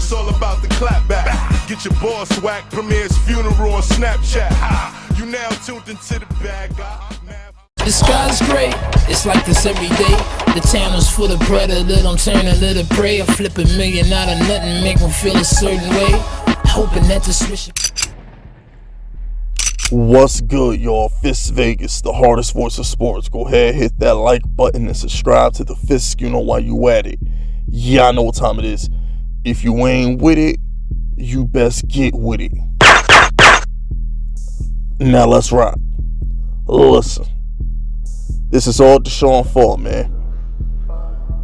it's all about the clap back. Get your boss whacked, premieres funeral on Snapchat. You now tuned into the bag. The sky's gray, it's like this every day. The town is full of predator, I'm turning a little prey. I flip $1 million out of nothing, make them feel a certain way. Hoping that the switch. What's good, y'all? Fist Vegas, the hardest voice of sports. Go ahead, hit that like button and subscribe to the Fist. You know why you at it. Yeah, I know what time it is. If you ain't with it, you best get with it. Now let's rock. Listen, this is all Deshaun's fault, man.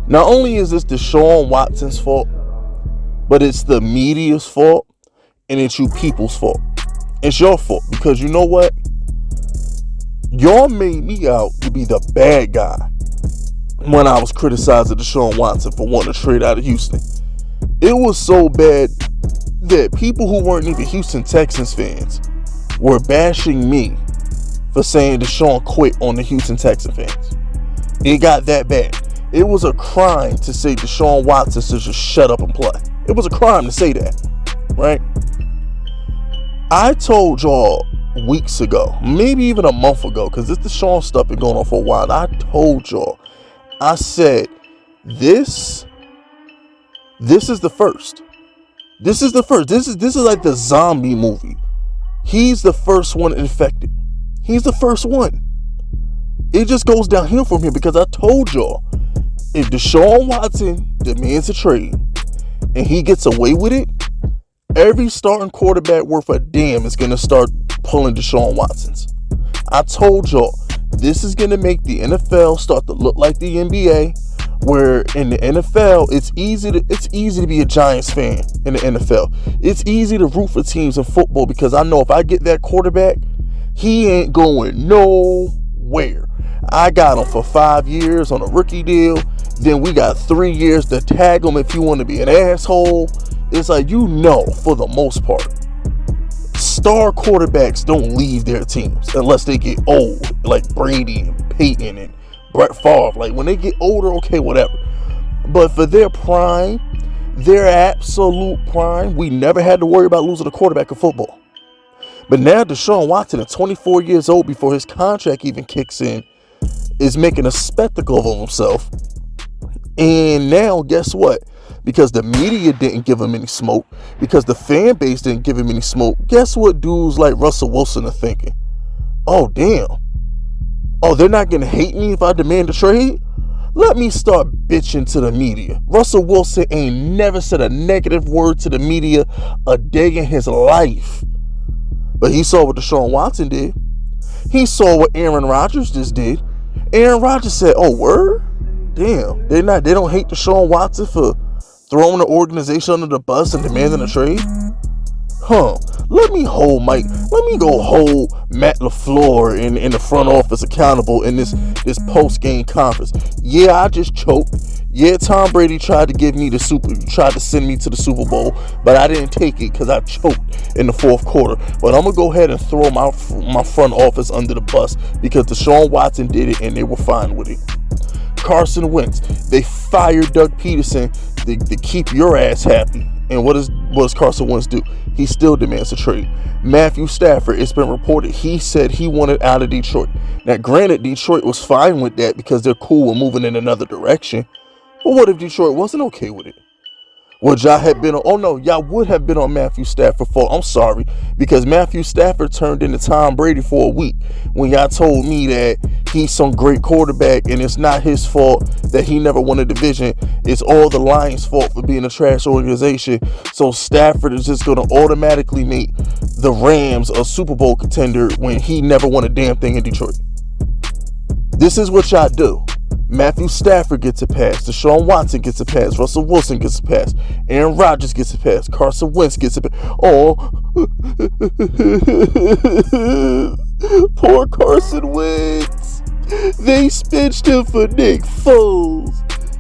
Not only is this Deshaun Watson's fault, but it's the media's fault and it's you people's fault. It's your fault because you know what? Y'all made me out to be the bad guy when I was criticizing Deshaun Watson for wanting to trade out of Houston. It was so bad that people who weren't even Houston Texans fans were bashing me for saying Deshaun quit on the Houston Texans fans. It got that bad. It was a crime to say Deshaun Watson should just shut up and play. It was a crime to say that, right? I told y'all weeks ago, maybe even a month ago, because this Deshaun stuff been going on for a while. I told y'all, I said, this is the first. This is the first. This is like the zombie movie. He's the first one infected. He's the first one. It just goes downhill from here because I told y'all, if Deshaun Watson demands a trade and he gets away with it, every starting quarterback worth a damn is going to start pulling Deshaun Watsons. I told y'all, this is going to make the NFL start to look like the NBA, where in the NFL, it's easy to be a Giants fan in the NFL. It's easy to root for teams in football because I know if I get that quarterback, he ain't going nowhere. I got him for 5 years on a rookie deal. Then we got 3 years to tag him if you want to be an asshole. It's like, for the most part, star quarterbacks don't leave their teams unless they get old, like Brady and Peyton and Brett Favre. Like, when they get older, okay, whatever. But for their prime, their absolute prime, we never had to worry about losing a quarterback in football. But now Deshaun Watson, at 24 years old, before his contract even kicks in, is making a spectacle of himself. And now, guess what? Because the media didn't give him any smoke, because the fan base didn't give him any smoke, guess what dudes like Russell Wilson are thinking? Oh, damn. Oh, they're not going to hate me if I demand a trade? Let me start bitching to the media. Russell Wilson ain't never said a negative word to the media a day in his life. But he saw what Deshaun Watson did. He saw what Aaron Rodgers just did. Aaron Rodgers said, oh, word? Damn, they don't hate Deshaun Watson for throwing the organization under the bus and demanding a trade? Let me go hold Matt LaFleur in the front office accountable in this post-game conference. Yeah, I just choked. Yeah, Tom Brady tried to send me to the Super Bowl, but I didn't take it because I choked in the fourth quarter. But I'm going to go ahead and throw my front office under the bus because Deshaun Watson did it and they were fine with it. Carson Wentz, they fired Doug Peterson to keep your ass happy. And what does Carson Wentz do? He still demands a trade. Matthew Stafford, it's been reported, he said he wanted out of Detroit. Now, granted, Detroit was fine with that because they're cool with moving in another direction. But what if Detroit wasn't okay with it? Would y'all have been on? Oh no, y'all would have been on Matthew Stafford for. I'm sorry, because Matthew Stafford turned into Tom Brady for a week when y'all told me that he's some great quarterback and it's not his fault that he never won a division. It's all the Lions' fault for being a trash organization. So Stafford is just going to automatically make the Rams a Super Bowl contender when he never won a damn thing in Detroit. This is what y'all do. Matthew Stafford gets a pass. Deshaun Watson gets a pass. Russell Wilson gets a pass. Aaron Rodgers gets a pass. Carson Wentz gets a pass. Oh, poor Carson Wentz. They pitched him for Nick Foles.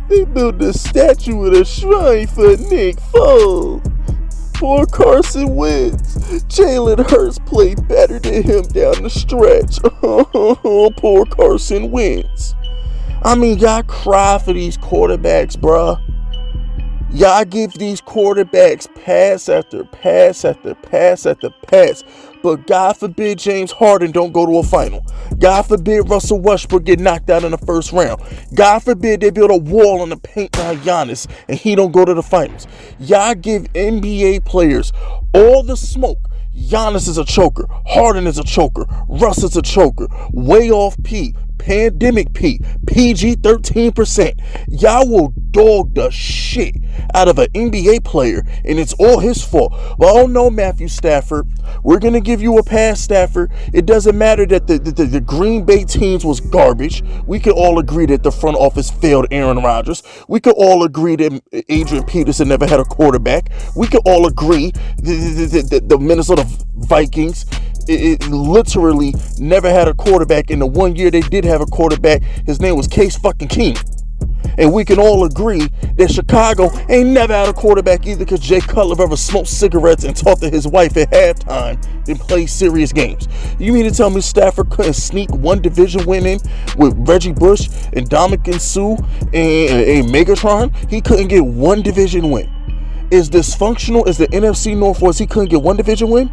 They built a statue and a shrine for Nick Foles. Poor Carson Wentz. Jalen Hurts played better than him down the stretch. Poor Carson Wentz. I mean, y'all cry for these quarterbacks, bruh. Y'all give these quarterbacks pass after pass after pass after pass. But God forbid James Harden don't go to a final. God forbid Russell Westbrook get knocked out in the first round. God forbid they build a wall on the paint by Giannis and he don't go to the finals. Y'all give NBA players all the smoke. Giannis is a choker. Harden is a choker. Russ is a choker. Way off P. Pandemic P. PG 13%. Y'all will dog the shit out of an NBA player, and it's all his fault. Well, oh no, Matthew Stafford. We're going to give you a pass, Stafford. It doesn't matter that the Green Bay teams was garbage. We could all agree that the front office failed Aaron Rodgers. We could all agree that Adrian Peterson never had a quarterback. We could all agree that the Minnesota Vikings it literally never had a quarterback. In the 1 year they did have a quarterback, his name was Case fucking Keenum. And we can all agree that Chicago ain't never had a quarterback either, because Jay Cutler ever smoked cigarettes and talked to his wife at halftime and played serious games. You mean to tell me Stafford couldn't sneak one division win in with Reggie Bush and Dominican Sue and Megatron? He couldn't get one division win. As dysfunctional as the NFC North was, he couldn't get one division win?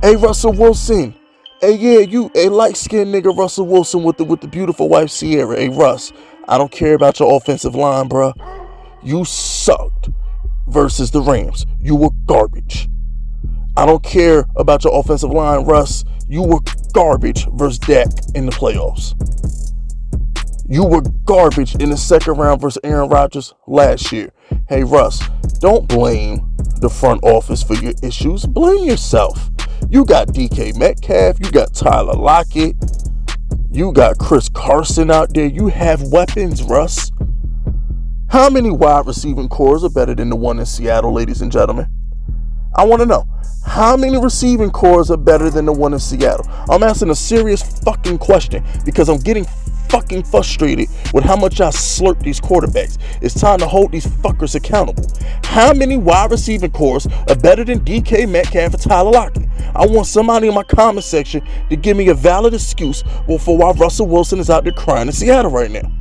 Hey, Russell Wilson. Hey, yeah, you a light-skinned nigga, Russell Wilson, with the beautiful wife, Sierra. Hey, Russ, I don't care about your offensive line, bruh. You sucked versus the Rams. You were garbage. I don't care about your offensive line, Russ. You were garbage versus Dak in the playoffs. You were garbage in the second round versus Aaron Rodgers last year. Hey, Russ, don't blame the front office for your issues. Blame yourself. You got DK Metcalf. You got Tyler Lockett. You got Chris Carson out there. You have weapons, Russ. How many wide receiving cores are better than the one in Seattle, ladies and gentlemen? I want to know. How many receiving cores are better than the one in Seattle? I'm asking a serious fucking question because I'm getting fucking frustrated with how much I slurp these quarterbacks. It's time to hold these fuckers accountable. How many wide receiving cores are better than DK Metcalf and Tyler Lockett? I want somebody in my comment section to give me a valid excuse for why Russell Wilson is out there crying in Seattle right now.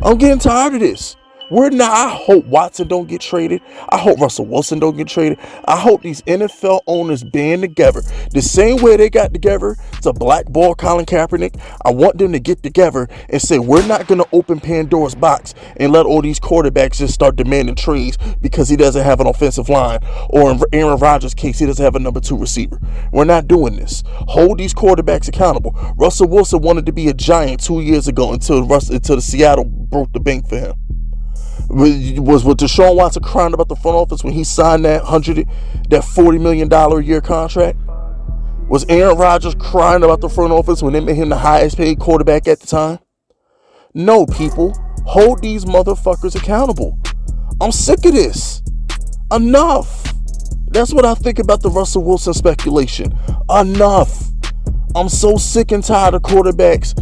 I'm getting tired of this. I hope Watson don't get traded. I hope Russell Wilson don't get traded. I hope these NFL owners band together the same way they got together to blackball Colin Kaepernick. I want them to get together and say, we're not going to open Pandora's box and let all these quarterbacks just start demanding trades because he doesn't have an offensive line, or in Aaron Rodgers' case, he doesn't have a number 2 receiver. We're not doing this. Hold these quarterbacks accountable. Russell Wilson wanted to be a Giant 2 years ago until the Seattle broke the bank for him. Was Deshaun Watson crying about the front office when he signed that $40 million a year contract? Was Aaron Rodgers crying about the front office when they made him the highest paid quarterback at the time? No, people. Hold these motherfuckers accountable. I'm sick of this. Enough. That's what I think about the Russell Wilson speculation. Enough. I'm so sick and tired of quarterbacks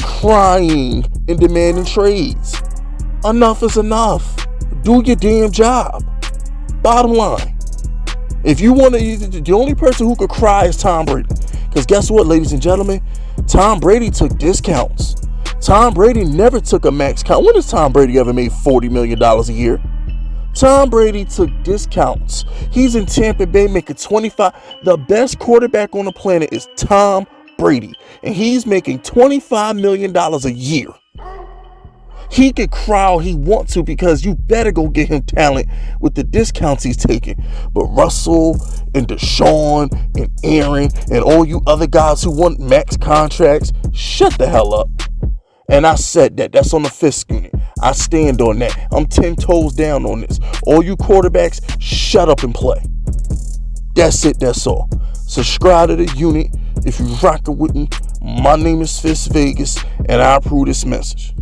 crying and demanding trades. Enough is enough. Do your damn job. Bottom line. If you want to, the only person who could cry is Tom Brady. Because guess what, ladies and gentlemen? Tom Brady took discounts. Tom Brady never took a max count. When has Tom Brady ever made $40 million a year? Tom Brady took discounts. He's in Tampa Bay making 25. The best quarterback on the planet is Tom Brady. And he's making $25 million a year. He could cry all he wants to because you better go get him talent with the discounts he's taking. But Russell and Deshaun and Aaron and all you other guys who want max contracts, shut the hell up. And I said that. That's on the fifth unit. I stand on that. I'm 10 toes down on this. All you quarterbacks, shut up and play. That's it. That's all. Subscribe to the unit if you're rocking with me. My name is Fist Vegas, and I approve this message.